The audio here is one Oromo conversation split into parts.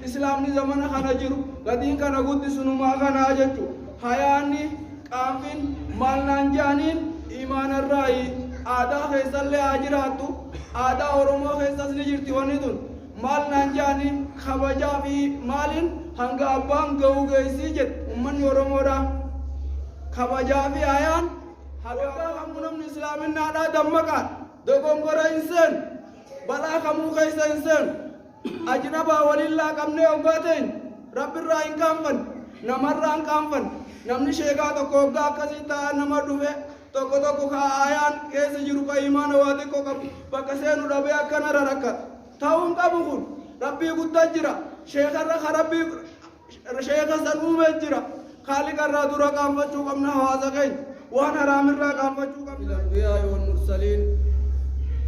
islaamni zamana kana jiru gadiin kana guddisunumaa kana jechu hayaanni qaanfin maalnaan jaaniin imaanarraayi aadaa keessallee haa jiraattu aadaa oromoo keessas ni jirti wanni tun maalnaan jaaniin kabajaa fi maaliin hanga abbaan ga'uu geessii jedhu ummanni oromoodha kabajaa fi hayaan haggaa kamuu namni islaaminaadhaa dammaqaan dogongora hin seenu balaa kamuu keessa hin seenu ajnabaa walillaa qabnee hoggaa ta'in rabbirraa hin qaanfanne namarraa hin qaanfanne namni sheekaa tokko hoggaa akkasii ta'an nama dhufe tokko tokko kaayaan keessa jiru ka imaana waa xiqqoo qabu bakka seenu dhabee akkana rarakkata ta'uun qabu kun rabbii guddaa jira sheekarra ka rabbii sheeka san uumee jira خالقرا درا قام فچو قمنا حوازا كاين وانا رامرا قام فچو قمنا الانبياء والمرسلين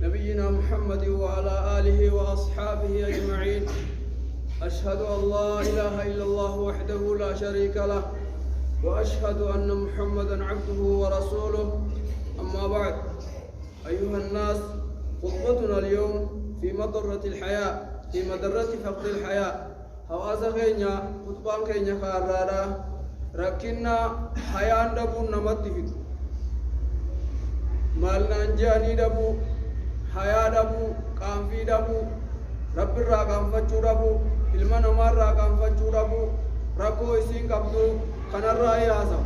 نبينا محمد وعلى اله واصحابه اجمعين اشهد ان لا اله الا الله وحده لا شريك له واشهد ان محمدا عبده ورسوله اما بعد ايها الناس خطبتنا اليوم في مضرة الحياة في مضرة فقد الحياة حوازا كينيا خطبان كينيا خارارا ركنا حيان دبو نمت فيك مالنا جاني دبو حيا دبو قام في دبو رب الرا قام فتشو دبو علم نمار را قام فتشو دبو ركو اسين قبضو خنا الرأي آسا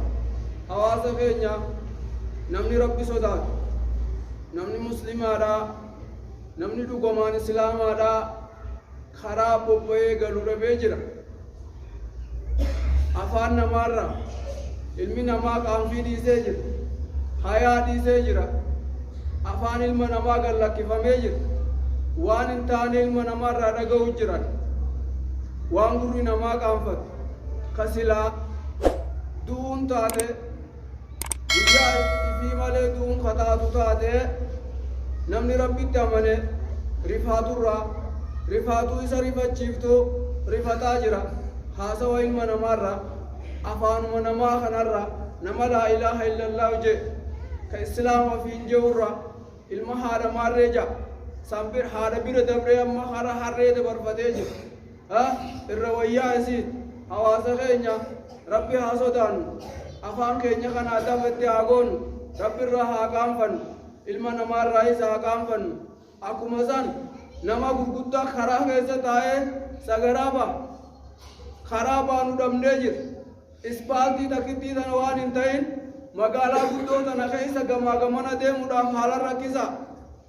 حواسا كينيا نمني ربي صداد نمني مسلم آدا نمني دوغمان اسلام آدا خراب بوئے گلو ربیجرا afaan namaarraa ilmi namaa qaanfii dhiisee jira hayaa dhiisee jira afaan ilma namaa gallakkifamee jira waan hin taane ilma namaarraa dhaga'u jiran waan gurri namaa qaanfatu kasilaa du'uun taate guyyaa ifii malee du'uun kataatu taate namni rabbitti amane rifaatuu isa rifachiiftu rifataa jira haasawa ilma namaarra afaanuma namaa kanarra nama laa ilaaha illallah je ka islaama fiin jeurra ilma haadha maarree ja sambir haadha bira dabree amma hara harree dabarfatee jira irra wayyaa isiit hawaasa keenya rabbi haa sodaannu afaan keenya kana adabatti haa goonu rabbirra haa qaanfannu ilma namaarraa isa haa qaanfannu akkuma san nama gurguddaa karaa keessa taa'ee sagaraa ba'a خرابان ودمنجر إسبالتي تكتي تنوان إنتين مقالا قدو تنخيسا قما قمنا ديم ودام حالا ركيسا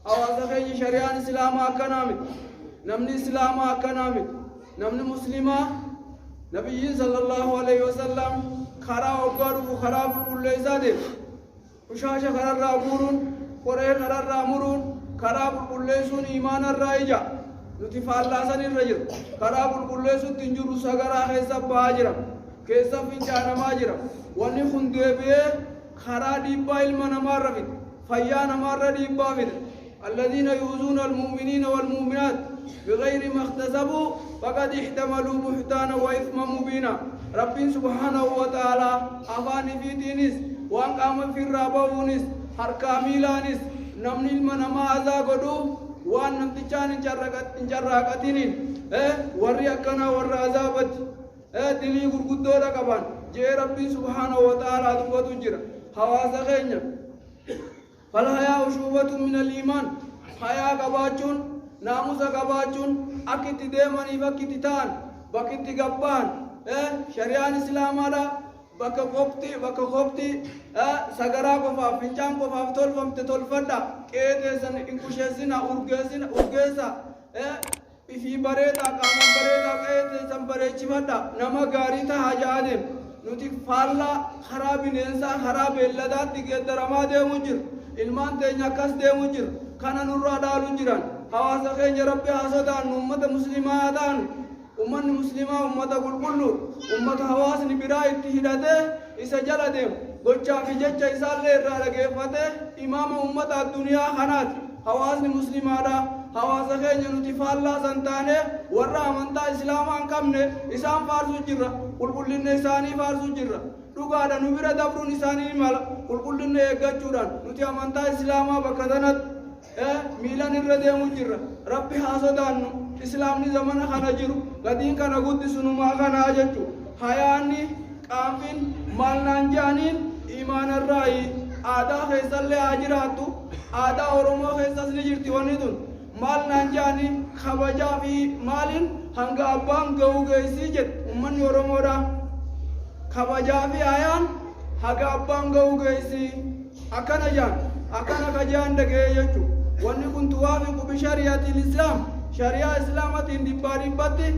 أواسا خيجي شريان إسلام أكنامي نمني إسلام أكنامي نمني مسلمة نبي صلى الله عليه وسلم خراب وقارو خراب كل إسادم وشاشا خرار راقورون قرأي خرار رامورون خراب كل إسون إيمان الرائجة nuti faallaasan irra jiru karaa qulqulleessutti hin jiru sagaraa keessa ba'aa jira keessa fincaanamaa jira wanni kun deebi'ee karaa dhiibbaa ilma namaarra fide fayyaa namaarra dhiibbaa fide الذين يؤذون المؤمنين والمؤمنات بغير ما اكتسبوا فقد احتملوا بهتانا وإثما مبينا رب سبحانه وتعالى أفاني في دينيس وأن قام في الرابونيس حركا ميلانيس نمني المنما أزاقدو وان نمتشان انجراقاتين ورّي أكنا ورّا عذابت دلي غرغدو رقبان جي ربي سبحانه وتعالى دبتو جرا حواسا خينيا فالحياء شعبة من الإيمان حياء قباچون ناموسا قباچون أكت ديماني فكت تان بكت قبان شريان إسلام على بك خبتي سغرا قفا فنجان قفا تولفمت تولفدا كيدسن انكشسنا urgeesa في بريدا قام بريدا كيدسن بريچمدا نما غاري تا حاجادم نوتي فالا خراب ننسا خراب لدات دگدرما ديمجر ilman teenya kas deemujir kana nurra daalu jiran hawaasa keenya rabbi hasadaan ummata muslimaa daan ummanni muslimaa ummata qulqullu ummata hawaasni biraa itti hidhate isa jala deemu gochaa fi jecha isaallee irraa dhageeffate imaama ummata addunyaa kanaati hawaasni muslimaadha hawaasa keenya nuti faallaa san taane warra amantaa islaamaa hin qabne isaan faarsuu jirra qulqullinna isaanii faarsuu jirra dhugaadha nu bira dabruun isaanii mala qulqullinna eeggachuudhaan nuti amantaa islaamaa bakka sanatti miilan irra deemuu jirra rabbi haa sodaannu islaamni zamana kana jiru gadiin kana guddisunumaa kanaa jechu hayaanni qaanfiin maalnaan jaaniin imaanarraayi aadaa keessallee haa jiraattu aadaa oromoo keessas ni jirti wanni tun maalnaan jaanii kabajaa fi maaliin hanga abbaan ga'uu geessii jedhu ummanni oromoodha kabajaa fi hayaan haga abbaan ga'uu geessii akkana jaan akkana kajaan dhagee jechu wanni kun tuwaafiqu bishariyatil islaam shariyaa islaamatiin dhibbaa dhibbatti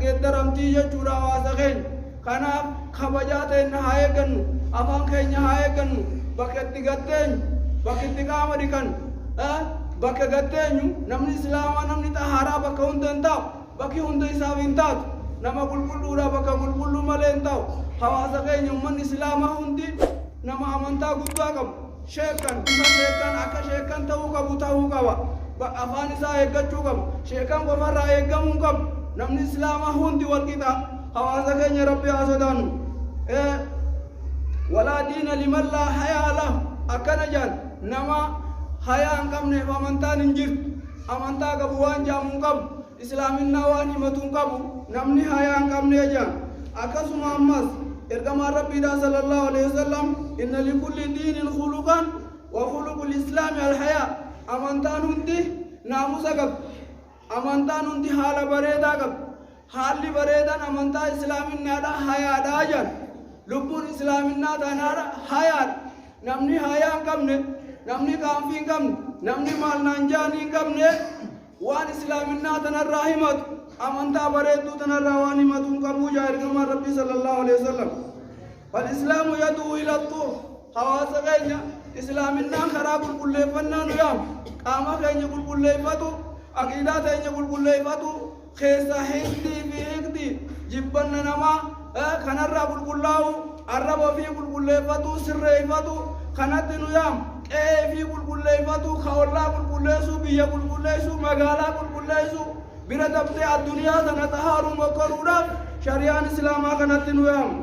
geeddaramtii jechuudha hawaasa keenya kanaaf kabajaa ta'enna haa eeggannu afaan keenya haa eeggannu bakka itti gatteenyu bakka itti qaama dhiqannu bakka gatteenyu namni islaamaa namni xahaaraa bakka hunda hin taa'u bakki hunda isaaf hin taatu nama qulqulluudha bakka qulqulluu malee hin taa'u hawaasa keenya ummanni islaamaa hundi nama amantaa guddaa qabu sheekan bifa sheekan akka sheekan ta'uu qaba afaan isaa eeggachuu qaba sheekan qofarraa eeggamuu qabu namni islaamaa hundi walqixa hawaasa keenya rabbi haa sodaannu walaa diina liman laa hayaa lahu akkana jaan nama hayaa hin qabneef amantaan hin jirtu amantaa qabu waan jaamuu qabu islaaminaa waan himatu hin qabu namni hayaa hin qabnee jaan akkasuma ammas ergamaan rabbiidhaa sallallahu alaihi wasallam inna likulli diinin khuluqan wa khuluqul islaami alhayaa amantaan hundi naamusa qabu amantaan hundi haala bareedaa qabu haalli bareedaan amantaa islaaminaadha hayaadhaa jaan lubbuun islaaminaa tanaadha hayaadha namni hayaa hin qabne namni qaanfii hin qabne namni maalnaan jaanii hin qabne waan islaaminaa tanarraa himatu amantaa bareedduu tanarraa waan himatu hin qabuu jaa ergamaan rabbii sallallahu alaihi wasallam falislaamu yaduu ila xuur hawaasa keenya islaaminaan karaa qulqulleeffannaa nu yaamu qaama keenya qulqulleeffatu aqiidaa keenya qulqulleeffatu keessa hindii fi hikdii jibbanna namaa kanarraa qulqullaa'u arraba ofii qulqulleeffatu sirreeffatu kanatti nu yaamu qe'ee fi qulqulleeffatu kaollaa qulqulleessu biyya qulqulleessu magaalaa qulqulleessu bira dabtee addunyaa sana xahaaruu mokkoruudhaaf shari'aan islaamaa kanatti nu yaamu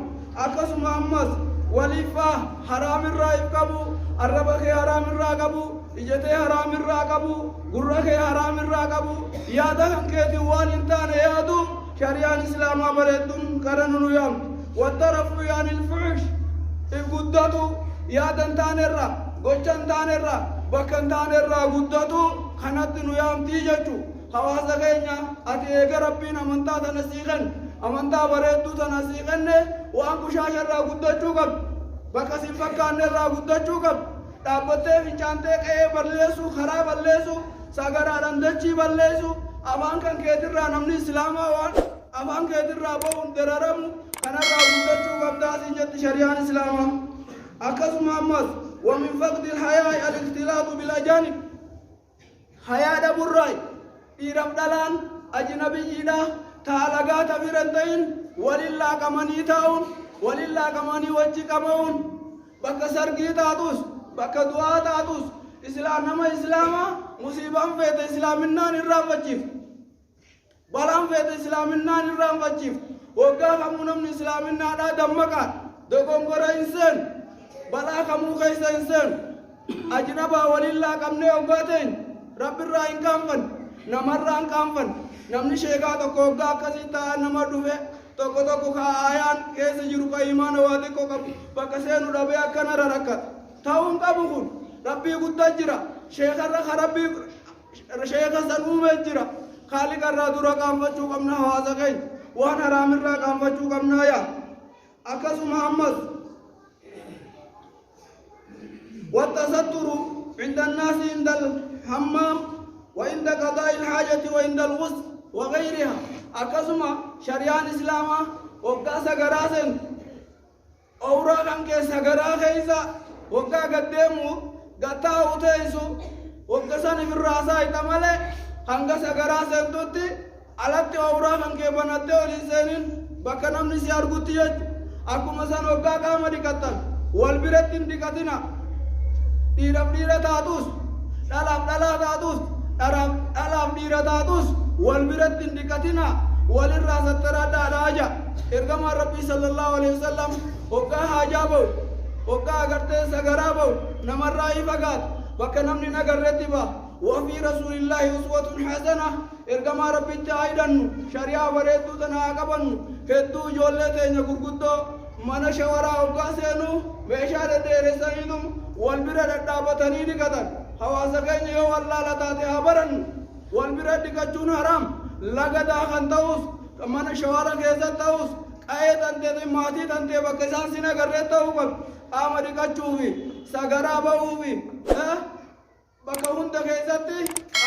akkasuma ammas waliifaa haraamirraa if qabu arraba kee haraamirraa qabu ijatee haraamirraa qabu gurra kee haraamirraa qabu yaada kan keetiin waan hin taane yaadu shari'aan islaamaa bareedduun karanu nu yaamu wattarafu yaanil fuxush if guddatu yaada hin taanerraa gocha hin taanerraa bakka hin taanerraa guddatu kanatti nu yaamtii jechuu hawaasa keenya ati eega rabbiin amantaa tana sii kenne amantaa bareedduu tana sii kenne waan bushaasharraa guddachuu qabdu bakka siin fakkaannerraa guddachuu qabdu dhaabbattee fincaantee qe'ee balleessu karaa balleessu sagaraadhaan dachii balleessu afaan kan keetirraa namni islaamaa waan afaan keetirraa ba'uun dararamu kanarraa guddachuu qabdaa siin jetti shari'aan islaamaa akkasuma ammas ومن فقد الحياء الاختلاط بالاجانب حياء دبراي إيرم دلان أجنبينا تعالقات فرنتين ولله كماني تاون ولله كماني وجه كمون بك سرقي تاتوس بك دعاء تاتوس إسلام نما إسلاما مصيبا فيت إسلامنا نرام وجيف بلام فيت إسلامنا نرام وجيف وقا كمونا من إسلامنا لا دمكان دقون قرى إنسان بلا كمو خيس إنسان أجنبا ولله كمني وقاتين رب الرائن كامفن نمران كامفن نمني شيخا تقو وقا كسيتا نمر دوفه tokko tokko ka ayaan keessa jiru ka imaana waa xiqqoo qabu bakka seenu dhabee akkana rarakkata ta'uun qabu kun rabbii guddaa jira sheekarra ka rabbii sheeka san uumee jira kaaliqarraa dura qaanfachuu qabna hawaasa keenya waan haraamirraa qaanfachuu qabnaa yaa akkasuma ammas والتستر عند الناس عند الحمام وعند قضاء الحاجة وعند الغسل وغيرها أكسما شريان إسلاما وقا سغراسن أورا كانك سغرا خيسا وقا قدمو قطا وتيسو وقا سن في الراسا يتمالي هنگا سغراسن توتي علت أورا كانك بنات ولسنين بكا نمني سيار قطيج أكو مسان وقا قاما ديكتن والبرتين ديكتنا ديراب ديرا تاتوس دالاب دالا تاتوس دالاب ديرا تاتوس والبرد دكتنا وللراس الترادة راجع إرجم ربي صلى الله عليه وسلم وقا حاجابو وقا قرتي سغرابو نمر رأي فقط وكنمني نقر رتبا وفي رسول الله أسوة حسنة إرجما ربي تعيدن شريعة بريدو تناقبن هدو جولته نقولكتو من شورا وقاسينو مشار ديرسانيدم والبرد دابتني دكتن حواسكين يو الله لتاتي هبرن والبرد دكتون حرام لقدا خندوس من شورا كيسا توس قايد أنت ماتي أنت بكسان سينا قررته وقل آمد دكتوفي سغرا بوفي بكون دكيساتي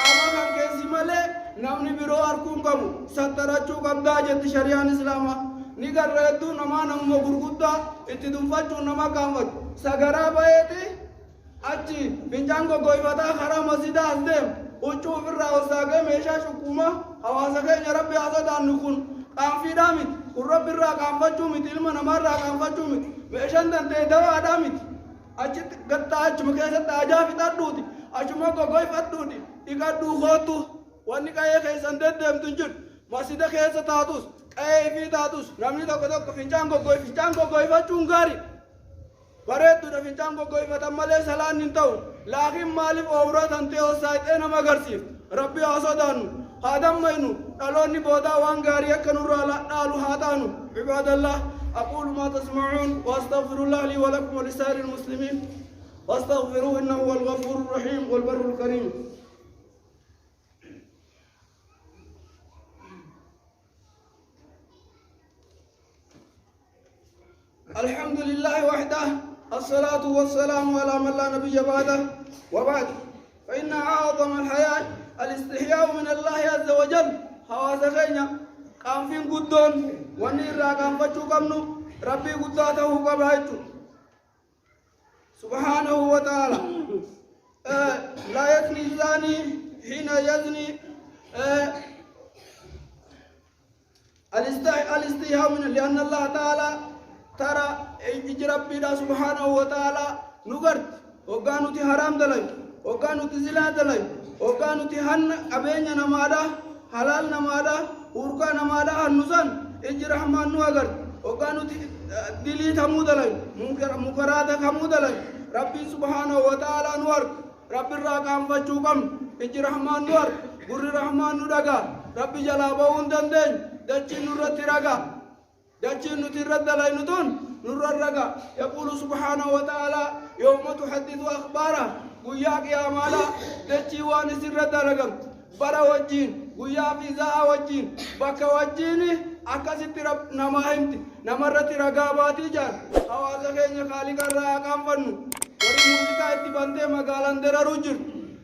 آما كان كيسي ملي نمني برو أركم كمو سترچو قبدا جت شريعة إسلاما نيجر رهتو نما نمو غرغدا اتدوفاچو نما كامت سغرا بايتي أجي بنجانغو غويفتا خرا مسجدا أزدم وچو فرا وساگه ميشا شكوما حواسكه ربي أزدان نكون قام في دامت ورب الرا قام فچو مت علم نمر را قام فچو مت ميشان دنته دوا دامت أجي غتا أج مكيسة تاجا في تدوتي أجما غويفتودي إيكادو خوتو واني كايه كيسان ددم تنجد مسجد كيسة تاتوس كايه في تاتوس نامني تكو فنجانغو غويفچون غاري bareedu da fincaango goifatan malee salaan hin ta'u laakiin maaliif oowratan ta'e saayixee nama agarsiif rabbi haa sodaannu haa dammaynu dhaloonni boodaa waan gaarii akka nurraa dhaalu haa taanu cibaadallah أقول ما تسمعون وأستغفر الله لي ولكم ولسائر المسلمين واستغفروه إنه هو الغفور الرحيم والبر الكريم الحمد لله وحده الصلاة والسلام على من لا نبي بعده وبعد فإن أعظم الحياة الاستحياء من الله عز وجل حواس خينا قام فين قدون ونير قام فتشو قمنو ربي قداته قبعته سبحانه وتعالى لا يثني الزاني حين يزني الاستحياء من لأن الله تعالى ترى ربي سبحانه وتعالى نقرت وقانو تي حرام دلائي وقانو تي زلا دلائي وقانو تي هن أبيني نمادا حلال نمادا ورقا نمادا هنوسان رحمن نقرت وقانو تي دلي تمو دلائي مكراتا كمو دلائي ربي سبحانه وتعالى نورك ربي الراقام فجوكم رحمن نورك قر رحمن ندقا ربي جلابون دندين دجي نورت رقا دجي نترد لينتون نور الرقا يقول سبحانه وتعالى يوم تحدث أخباره قياك يا مالا دجي وانسر الدرقم برا وجين قيا في زاء وجين بك وجيني أكست رب نماهمت نمرت رقاباتي جان حواسك إن خالق الرقام فنو وري موسيقى اتبانته مقالان در رجر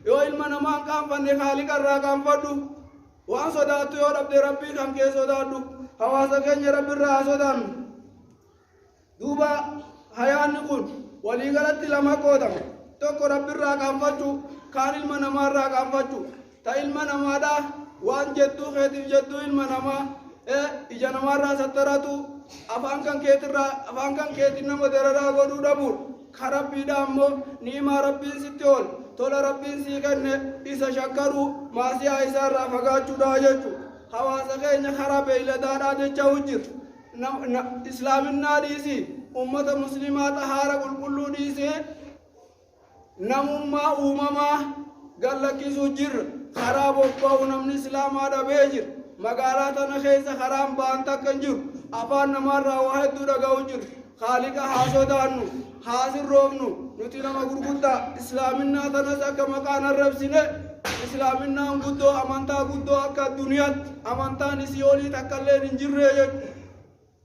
يو علم نمان قام فن خالق الرقام فنو وان صداتو يو رب دي ربي خم كي صداتو حواسك إن رب الرقام دوبا hayaan kun walii galatti lama qoodama tokko rabbi irraa qaanfachuu kaan ilma namaa irraa qaanfachuu ta ilma namaadha waan jettuu keetiif jettuu ilma namaa ija namaa irraa sattaratu afaan kan keetiin nama dararaa godhuu dhabuudha ka rabbiidha ammoo ni'imaa rabbiin sitti ool tola rabbiin sii kenne isa shakkaruu maasiyaa isaa irraa fagaachuudha jechuu hawaasa keenya karaa beeyladaadhaa jecha hujjir islaaminaa dhiisii ummata muslimaa tahaara qulqulluu dhiisee namummaa uumamaa gallakkisuu jirra karaa bobba'u namni islaamaa dhabee jira magaalaa tana keessa karaan ba'an takka hin jiru afaan namaarraa waa hedduu dhaga'u jiru haaliqa haa sodaannu haa sirroofnu nuti nama gurguddaa islaaminaa tanas akka maqaan arrabsine islaaminaan guddoo amantaa guddoo akka duniyaatti amantaan isii olii takkaillee hin jirree jechuudha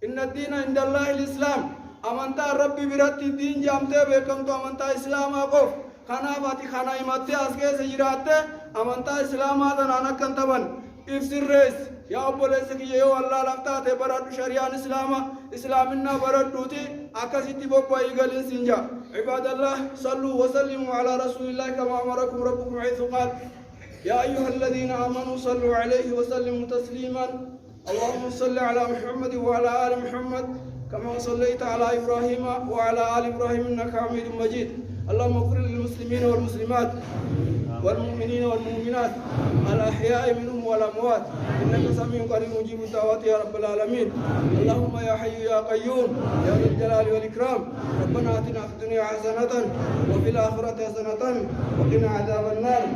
inna diina indallahi al-islaam amantaa rabbi biratti diin jaamtee beekamtu amantaa islaamaa qof kanaaf ati kana himattee as keessa jiraatte amantaa islaamaa tanaan akkan taban ibsirrees yaa obboleessa kiyya yoo allaa laftaate baradhu shari'aan islaaminaa baradhuuti akkasitti bobba'ii galiin siin jaa cibaadallah salluu wasallimuu alaa rasuulillahi kama amarakum rabbukum haythu qaal yaa ayyuha alladhiina aamanuu salluu alayhi wasallimuu tasliiman اللهم صل على محمد وعلى آل محمد كما صليت على إبراهيم وعلى آل إبراهيم إنك حميد مجيد اللهم اغفر للمسلمين والمسلمات والمؤمنين والمؤمنات الأحياء منهم والأموات إنك سميع قريب مجيب الدعوات يا رب العالمين اللهم يا حي يا قيوم يا ذا الجلال والإكرام ربنا آتنا في الدنيا حسنة وفي الآخرة حسنة وقنا عذاب النار